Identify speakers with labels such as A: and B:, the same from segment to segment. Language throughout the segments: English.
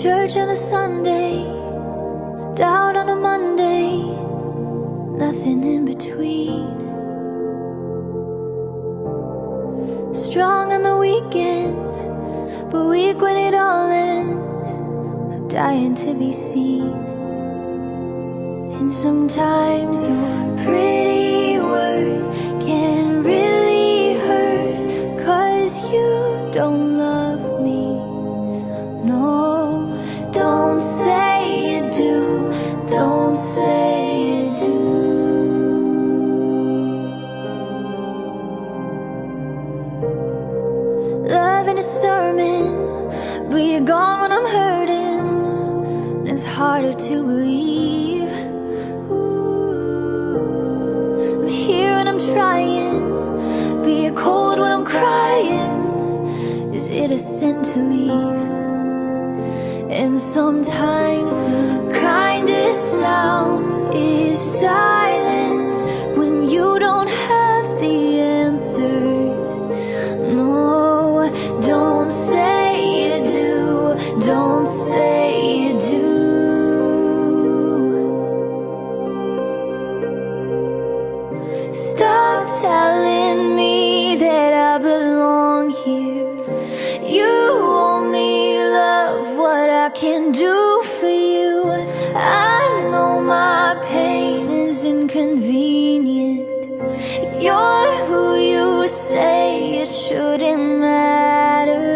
A: Church on a Sunday, doubt on a Monday, nothing in between. Strong on the weekends, but weak when it all ends. I'm dying to be seen. And sometimes your pretty words can really hurt, 'cause you don't love me. No, don't say you do, don't say you do. Love in a sermon, but you're gone when I'm hurting, and it's harder to believe. Ooh, I'm here and I'm trying, but you're cold when I'm crying. Is it a sin to leave? And sometimes the kindest sound is silence, when you don't have the answers. No, don't say you do, don't say you do. Stop telling me that I belong here. You only love what I can do for you. I know my pain is inconvenient. You're who you say it shouldn't matter.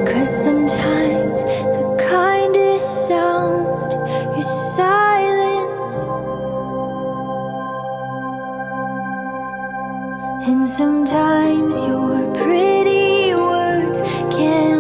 A: 'Cause sometimes the kindest sound is silence. And sometimes your pretty words can